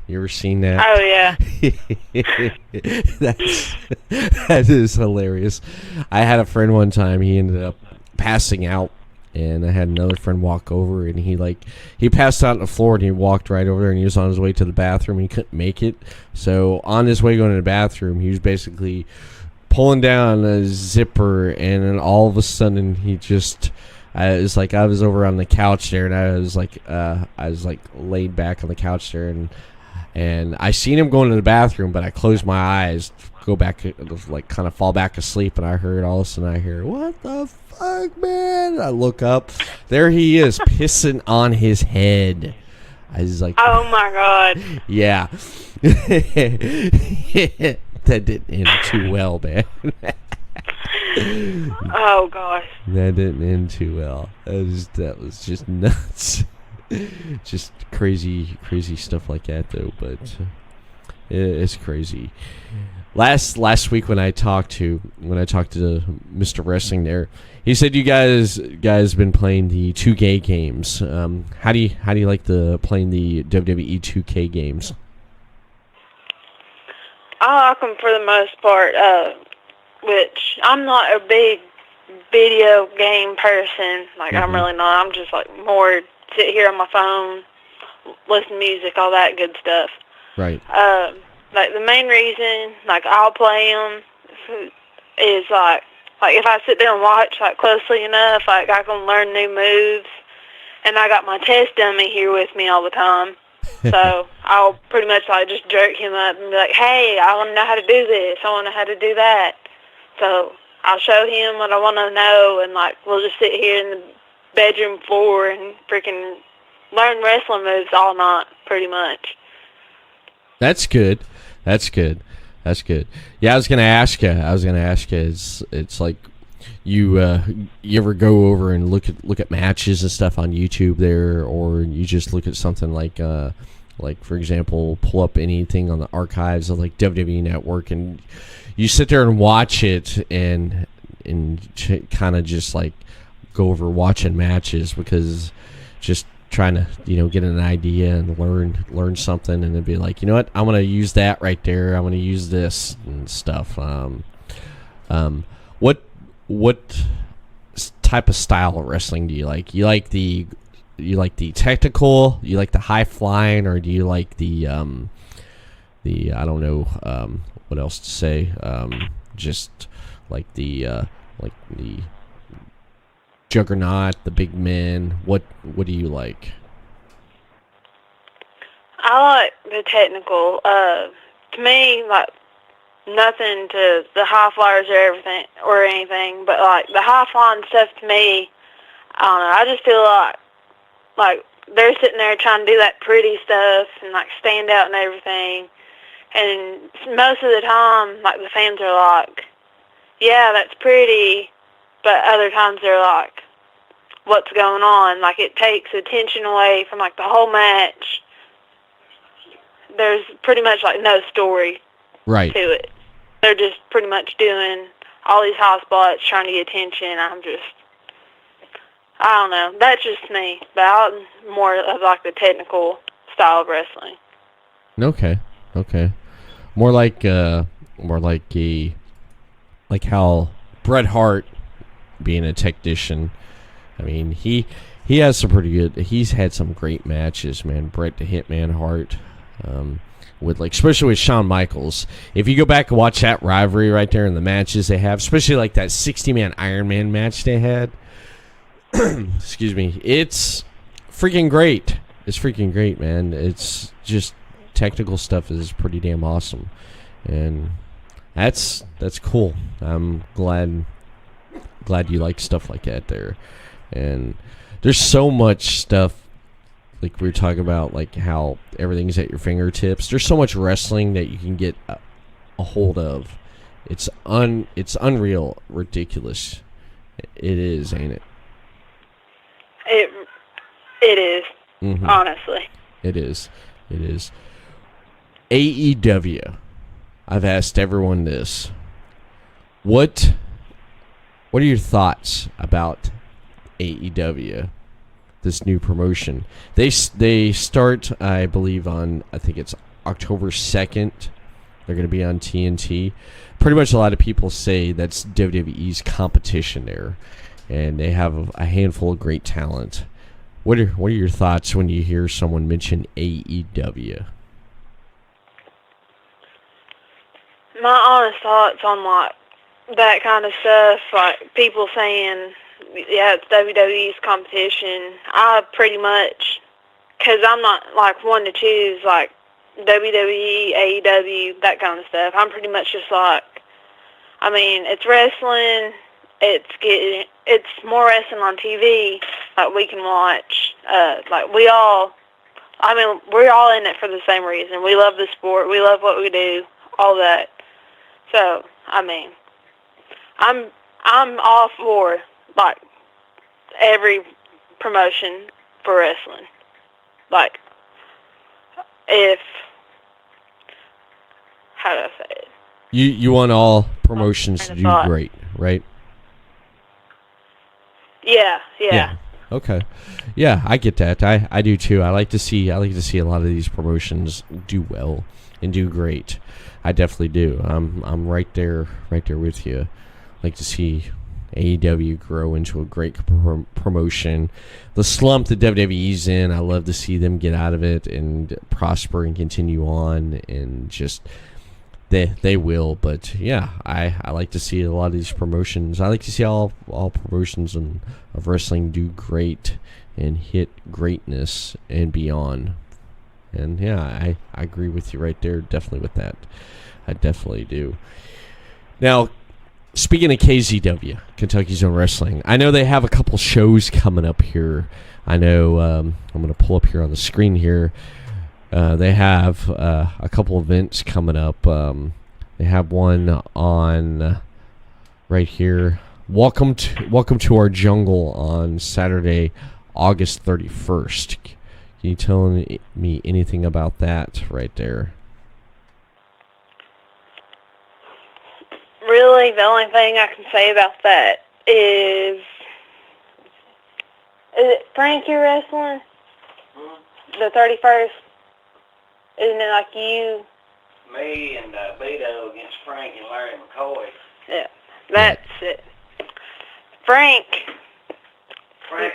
[SPEAKER 3] You ever seen that?
[SPEAKER 4] Oh, yeah.
[SPEAKER 3] That is hilarious. I had a friend one time. He ended up passing out, and I had another friend walk over, and he passed out on the floor, and he walked right over there, and he was on his way to the bathroom. He couldn't make it, so on his way going to the bathroom, he was basically pulling down a zipper, and then all of a sudden he just. I was over on the couch there, and I was laid back on the couch there, and I seen him going to the bathroom, but I closed my eyes, go back, like kind of fall back asleep, and I heard all of a sudden, I hear, "What the fuck, man?" I look up, there he is, pissing on his head. I was like,
[SPEAKER 4] "Oh my god!"
[SPEAKER 3] Yeah, that didn't end too well, man.
[SPEAKER 4] Oh gosh,
[SPEAKER 3] that didn't end too well. That was just nuts. Just crazy stuff like that, though. But it's crazy. Last week when I talked to Mr. Wrestling there, he said you guys been playing the 2K games. How do you like playing the WWE 2K games?
[SPEAKER 4] I like them for the most part. Which I'm not a big video game person. Like, I'm really not. I'm just, like, more sit here on my phone, listen to music, all that good stuff.
[SPEAKER 3] Right.
[SPEAKER 4] Like, the main reason, like, I'll play them is, like if I sit there and watch, like, closely enough, like, I can learn new moves. And I got my test dummy here with me all the time. So I'll pretty much, like, just jerk him up and be like, "Hey, I want to know how to do this. I want to know how to do that." So I'll show him what I want to know, and, like, we'll just sit here in the bedroom floor and freaking learn wrestling moves all night, pretty much.
[SPEAKER 3] That's good. Yeah, I was gonna ask you. It's like you ever go over and look at matches and stuff on YouTube there, or you just look at something like for example, pull up anything on the archives of like WWE Network, and you sit there and watch it and kind of just like go over watching matches, because just trying to get an idea and learn something, and then be like, you know what, I'm gonna use that right there. I'm gonna use this and stuff. What type of style of wrestling do you like? You like the technical? You like the high flying, or do you like the I don't know what else to say? Just like the Juggernaut, the big men. What do you like?
[SPEAKER 4] I like the technical. To me, like, nothing to the high flyers or anything, but like the high flying stuff to me, I don't know. I just feel like they're sitting there trying to do that pretty stuff and like stand out and everything, and most of the time, like, the fans are like, "Yeah, that's pretty," but other times they're like, "What's going on?" Like, it takes attention away from like the whole match. There's pretty much like no story
[SPEAKER 3] right
[SPEAKER 4] to it. They're just pretty much doing all these high spots, trying to get attention. I don't know. That's just me. But I'm more of like the technical style of wrestling.
[SPEAKER 3] Okay. More like how Bret Hart, being a technician, I mean, he has some pretty good. He's had some great matches, man. Bret the Hitman Hart. With like, especially with Shawn Michaels. If you go back and watch that rivalry right there in the matches they have, especially like that 60-man Iron Man match they had, excuse me, it's freaking great. It's freaking great, man. It's just technical stuff is pretty damn awesome, and that's cool. I'm glad you like stuff like that there. And there's so much stuff, like we were talking about, like how everything's at your fingertips. There's so much wrestling that you can get a hold of. It's unreal, ridiculous. It is, ain't it?
[SPEAKER 4] It is.
[SPEAKER 3] Mm-hmm.
[SPEAKER 4] Honestly.
[SPEAKER 3] It is. AEW. I've asked everyone this. What are your thoughts about AEW, this new promotion? They start, I believe, on, I think it's October 2nd. They're going to be on TNT. Pretty much a lot of people say that's WWE's competition there, and they have a handful of great talent. What are your thoughts when you hear someone mention AEW?
[SPEAKER 4] My honest thoughts on like that kind of stuff, like people saying, yeah, it's WWE's competition. I pretty much, because I'm not like one to choose like WWE, AEW, that kind of stuff. I'm pretty much just like, I mean, it's wrestling. It's more wrestling on TV. Like we can watch. Like we're all in it for the same reason. We love the sport. We love what we do. All that. So I mean, I'm all for like every promotion for wrestling. Like how do I say it?
[SPEAKER 3] You want all promotions to do great, right?
[SPEAKER 4] Yeah.
[SPEAKER 3] Okay. Yeah, I get that. I do too. I like to see a lot of these promotions do well and do great. I definitely do. I'm right there with you. I like to see AEW grow into a great promotion. The slump that WWE's in, I love to see them get out of it and prosper and continue on, and just they will. But yeah, I like to see a lot of these promotions. I like to see all promotions of wrestling do great and hit greatness and beyond. And yeah, I agree with you right there. Definitely with that. I definitely do. Now, speaking of KZW, Kentucky Zone Wrestling, I know they have a couple shows coming up here. I know I'm going to pull up here on the screen here. They have a couple events coming up. They have one on right here. Welcome to our jungle on Saturday, August 31st. Can you tell me anything about that right there?
[SPEAKER 4] Really, the only thing I can say about that is it Frank you're wrestling? The 31st? Isn't it like you?
[SPEAKER 5] Me and Beto against Frank and Larry McCoy.
[SPEAKER 4] Yeah, that's it. Frank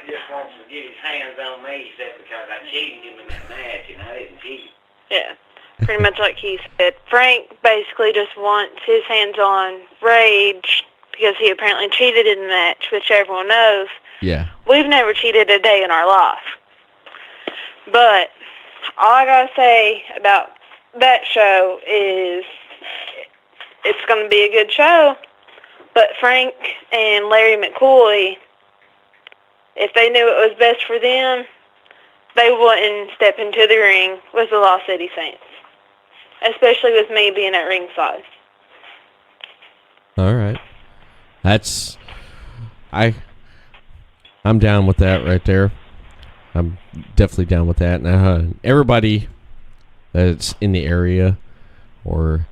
[SPEAKER 5] just wants to get his hands on me, except because I cheated him in that match, and I didn't cheat.
[SPEAKER 4] Yeah, pretty much like he said. Frank basically just wants his hands on Rage because he apparently cheated in the match, which everyone knows.
[SPEAKER 3] Yeah.
[SPEAKER 4] We've never cheated a day in our life. But all I gotta say about that show is it's gonna be a good show. But Frank and Larry McCoy, if they knew it was best for them, they wouldn't step into the ring with the Lost City Saints. Especially with me being at ringside.
[SPEAKER 3] All right. I'm down with that right there. I'm definitely down with that. Now, everybody that's in the area, or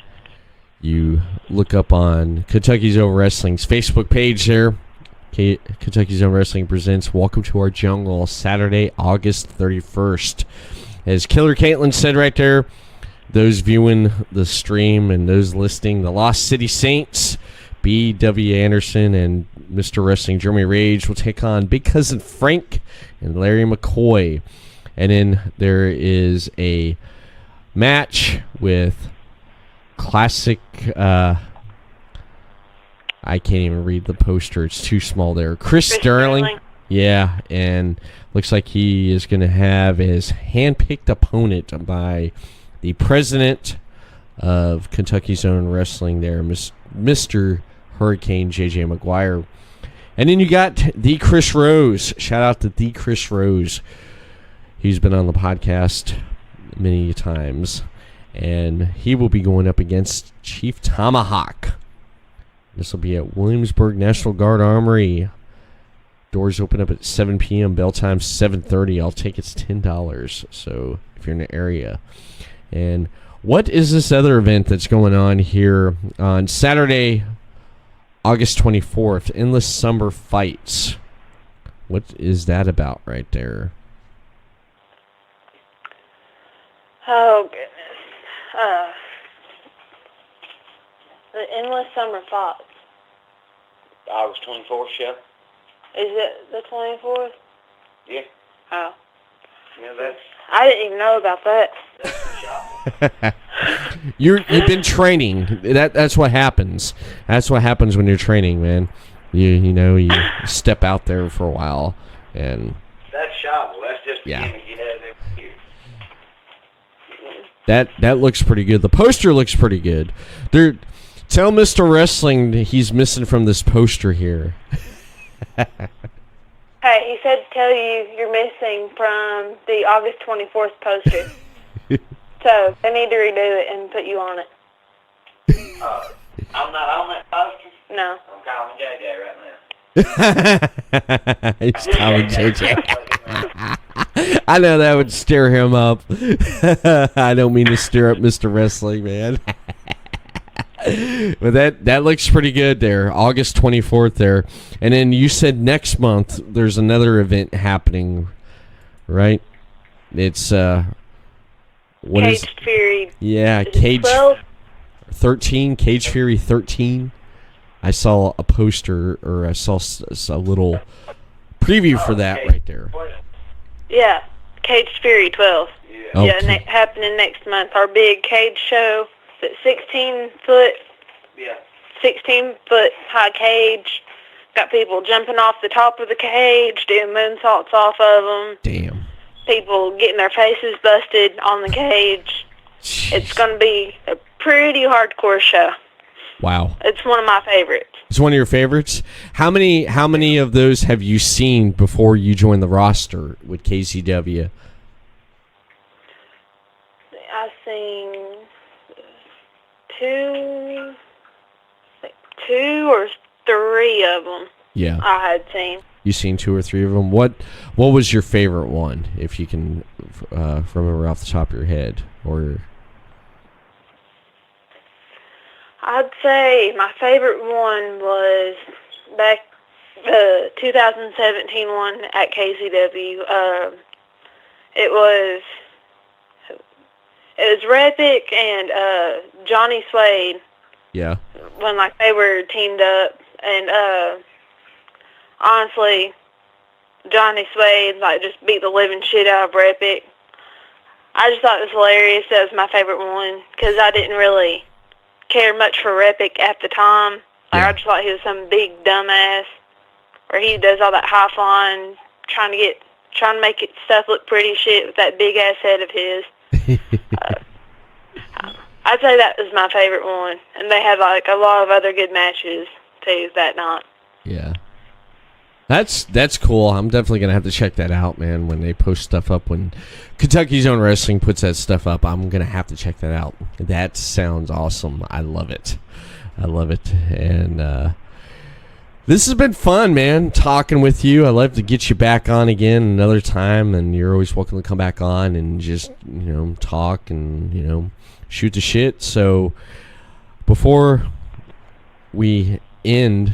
[SPEAKER 3] you look up on Kentucky Zone Wrestling's Facebook page there, Kentucky Zone Wrestling presents Welcome to Our Jungle, Saturday, August 31st. As Killer Kaylin said right there, those viewing the stream and those listening, the Lost City Saints, B.W. Anderson and Mr. Wrestling Jeremy Rage will take on Big Cousin Frank and Larry McCoy. And then there is a match with classic, I can't even read the poster. It's too small there. Chris Sterling. Yeah, and looks like he is going to have his hand-picked opponent by the president of Kentucky Zone Wrestling there, Mr. Hurricane J.J. McGuire. And then you got the Chris Rose. Shout out to the Chris Rose. He's been on the podcast many times. And he will be going up against Chief Tomahawk. This will be at Williamsburg National Guard Armory. Doors open up at 7 p.m. Bell time 7:30. I'll take it's $10. So if you're in the area. And what is this other event that's going on here on Saturday, August 24th? Endless Summer Fights. What is that about right there?
[SPEAKER 4] Oh, goodness. The Endless Summer Fights.
[SPEAKER 5] August 24th show?
[SPEAKER 4] Is it the 24th?
[SPEAKER 5] Yeah.
[SPEAKER 4] Oh.
[SPEAKER 5] Yeah, that's...
[SPEAKER 4] I didn't even know about that.
[SPEAKER 3] You've been training. That's what happens. That's what happens when you're training, man. You step out there for a while, and
[SPEAKER 5] That's shovel. That's just
[SPEAKER 3] Yeah.
[SPEAKER 5] beginning to get out of every year.
[SPEAKER 3] that looks pretty good. The poster looks pretty good. Tell Mr. Wrestling he's missing from this poster here.
[SPEAKER 4] Hey, he said to tell you you're missing from the August 24th poster. So they need to redo it and put you on it.
[SPEAKER 5] I'm not on that poster.
[SPEAKER 4] No.
[SPEAKER 5] I'm calling JJ right now.
[SPEAKER 3] He's calling JJ. I know that would stir him up. I don't mean to stir up Mr. Wrestling, man. But that looks pretty good there. August 24th there. And then you said next month there's another event happening, right? It's what is
[SPEAKER 4] Caged Fury.
[SPEAKER 3] Yeah,
[SPEAKER 4] Is it
[SPEAKER 3] Cage
[SPEAKER 4] 12?
[SPEAKER 3] 13, Cage Fury 13. I saw a poster, or I saw a little preview for that right there.
[SPEAKER 4] Yeah, Caged Fury 12.
[SPEAKER 5] Yeah.
[SPEAKER 4] Yeah,
[SPEAKER 3] Okay.
[SPEAKER 4] happening next month. Our big cage show. It's 16-foot
[SPEAKER 5] Yeah.
[SPEAKER 4] 16-foot high cage. Got people jumping off the top of the cage, doing moonsaults off of them.
[SPEAKER 3] Damn.
[SPEAKER 4] People getting their faces busted on the cage. It's going to be a pretty hardcore show.
[SPEAKER 3] Wow.
[SPEAKER 4] It's one of my favorites.
[SPEAKER 3] It's one of your favorites. How many of those have you seen before you joined the roster with KCW?
[SPEAKER 4] I've seen two or three of them.
[SPEAKER 3] Yeah.
[SPEAKER 4] I had seen.
[SPEAKER 3] You've seen 2 or 3 of them. What was your favorite one, if you can remember off the top of your head? Or
[SPEAKER 4] I'd say my favorite one was back the 2017 one at KCW. It was Repic and Johnny Suede
[SPEAKER 3] yeah.
[SPEAKER 4] when they were teamed up, and honestly, Johnny Suede just beat the living shit out of Repic. I just thought it was hilarious. That was my favorite one because I didn't really care much for Repic at the time. I just thought he was some big dumbass, where he does all that high flying, trying to make it stuff look pretty shit with that big ass head of his. I'd say that was my favorite one, and they had a lot of other good matches too that night.
[SPEAKER 3] Yeah. That's cool. I'm definitely going to have to check that out, man, when they post stuff up. When Kentucky Zone Wrestling puts that stuff up, I'm going to have to check that out. That sounds awesome. I love it. And this has been fun, man, talking with you. I'd love to get you back on again another time, and you're always welcome to come back on and just, talk and, shoot the shit. So before we end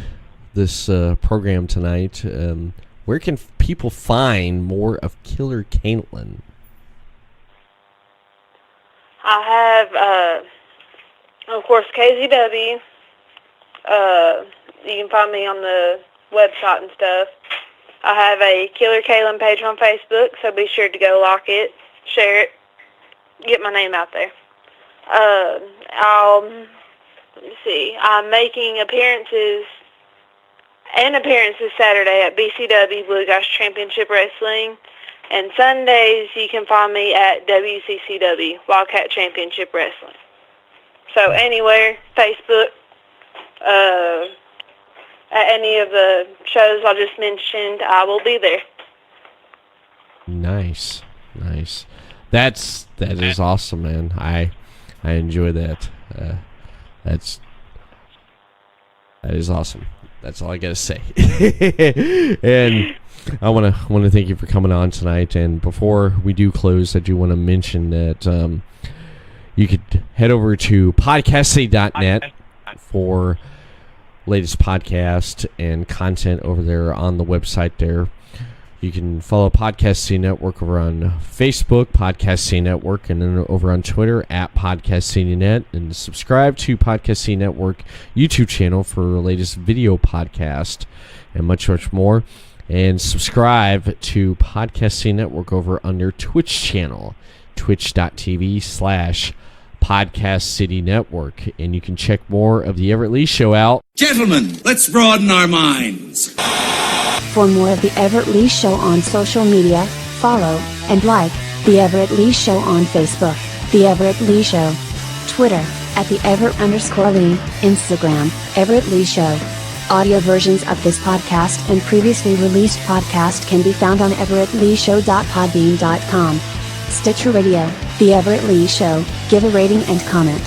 [SPEAKER 3] this program tonight, where can people find more of Killer Kaylin?
[SPEAKER 4] I have, of course, KZW. You can find me on the website and stuff. I have a Killer Kaylin page on Facebook, so be sure to go like it, share it, get my name out there. Let me see. I'm making appearances and appearances Saturday at BCW Blue Gosh Championship Wrestling. And Sundays, you can find me at WCCW, Wildcat Championship Wrestling. So anywhere, Facebook, at any of the shows I just mentioned, I will be there.
[SPEAKER 3] Nice. That is awesome, man. I enjoy that. That is awesome. That's all I gotta say. And I want to thank you for coming on tonight. And before we do close, I do want to mention that you could head over to podcastcity.net for latest podcast and content over there on the website there. You can follow Podcast City Network over on Facebook, Podcast City Network, and then over on Twitter at Podcast City Net, and subscribe to Podcast City Network YouTube channel for the latest video podcast and much more. And subscribe to Podcast City Network over on their Twitch channel, twitch.tv/Podcast City Network. And you can check more of the Everett Lee Show out.
[SPEAKER 7] Gentlemen, let's broaden our minds.
[SPEAKER 6] For more of the Everett Lee Show on social media, follow and like the Everett Lee Show on Facebook, the Everett Lee Show, Twitter at the Everett_Lee, Instagram Everett Lee Show. Audio versions of this podcast and previously released podcast can be found on everettleeshow.podbean.com. Stitcher Radio, The Everett Lee Show, give a rating and comment.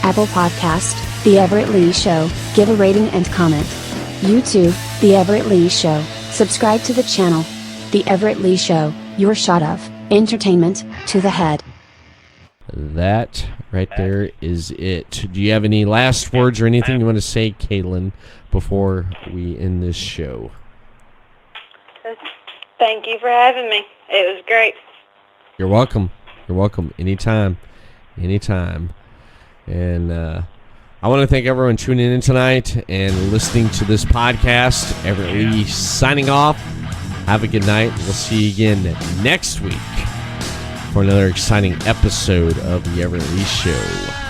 [SPEAKER 6] Apple Podcast, The Everett Lee Show, give a rating and comment. YouTube, The Everett Lee Show, subscribe to the channel. The Everett Lee Show, your shot of entertainment to the head.
[SPEAKER 3] That right there is it. Do you have any last words or anything you want to say, Kaylin, before we end this show?
[SPEAKER 4] Thank you for having me. It was great.
[SPEAKER 3] You're welcome. Anytime. And I want to thank everyone tuning in tonight and listening to this podcast. Everett Lee signing off. Have a good night. We'll see you again next week for another exciting episode of the Everett Lee Show.